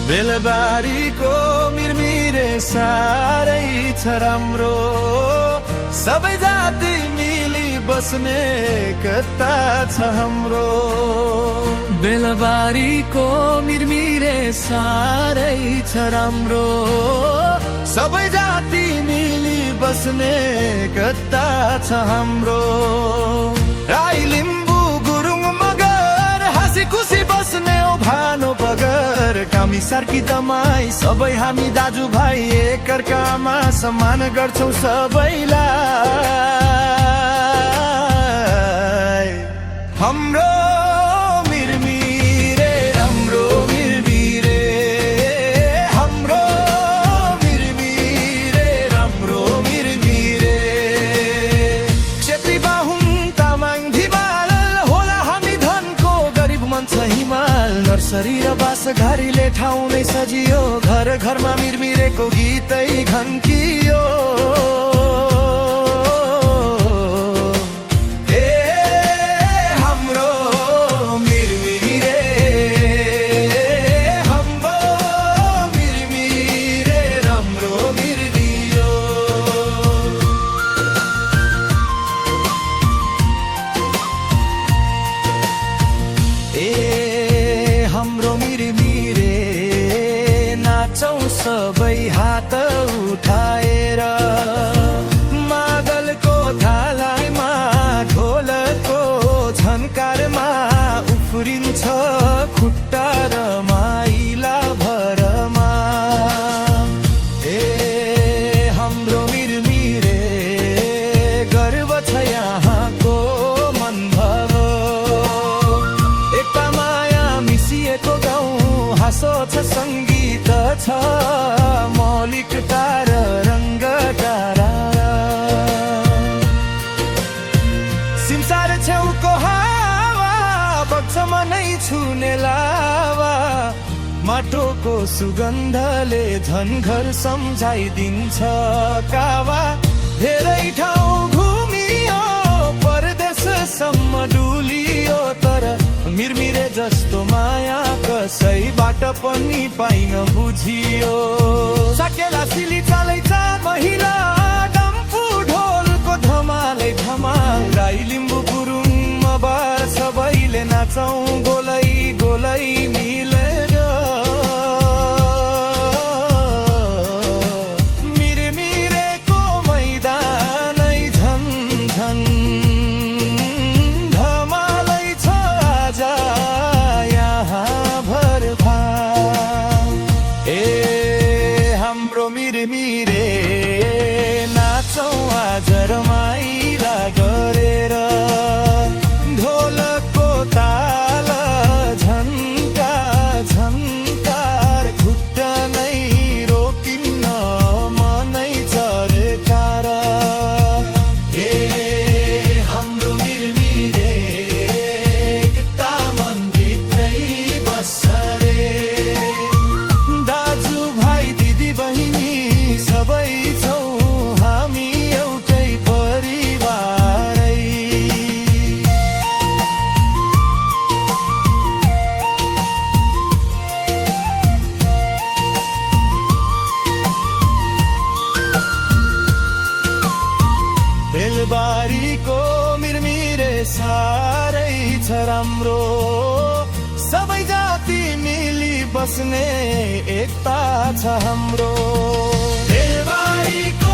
बेलबारीको मिरमिरे साह्रै छ राम्रो, सबै जाति मिली बस्ने एकता छ हाम्रो। बेलबारीको मिरमिरे साह्रै छ राम्रो, सबै जाति मिली बस्ने एकता छ हाम्रो। राई लिम्बू गुरुङ मगर हाँसी खुसी बस्ने ओ भानो बगर, कामी सार्की दमाई सबै हामी दाजुभाइ एकअर्कामा सम्मान गर्छौं सबैलाई। हाम्रो मिरमिरे राम्रो मिरमिरे, हाम्रो मिरमिरे राम्रो मिरमिरे। क्षेत्री बाहुन तामाङ धिमाल होला हामी धनको गरिब मन छ हिमाल। नर्सरी र बास घारीले ठाउँ नै सजियो, घर घरमा मिरमिरेको गीतै घन्कियो। हाम्रो मिरमिरे नाचौं सबै हात उठाएर, मादलको थालाइमा ढोलको झन्कारमा उफ्रिन्छ खुट्टा र माइला भरमा। हाम्रो मिरमिरे गर्व छ यहाँको मन भव, एकता माया मिसिएको गाउँ हाँसो छ सङ्गीत छ मौलिकता र रङ्गदारा। सिमसार छेउको हावा बग्छ मनै छुने लावा, माटोको सुगन्धले झन् घर सम्झाइदिन्छ कावा। धेरै ठाउँ घुमियो परदेशसम्म डुलियो, तर मिरमिरे जस्तो माया कसैबाट पनि पाइन बुझियो। सकेला सिली चलैचा महिला डम्फु ढोलको धमालै धमाल। राई लिम्बू गुरुङ मगर सबैले नाचौं गोलै गोलै मिलेर। मिरमिरेको मैदानै झन् झन् धमालै छ आज यहाँ भरभा। हाम्रो मिरमिरे नाचौं आज रमाइला गरेर, ढोलकको ताल झन्का झन्कार खुट्टा नै रोकिन्न मनै चर्कार। हाम्रो मिरमिरे एकता मनभित्रै बस्छ रे, दाजुभाइ दिदी बहिनी सबै छौँ हामी एउटै परिवारै। बेलबारीको मिरमिरे साह्रै छ राम्रो, सबै जाति मिली बस्ने एकता छ हाम्रो। बेलबारीको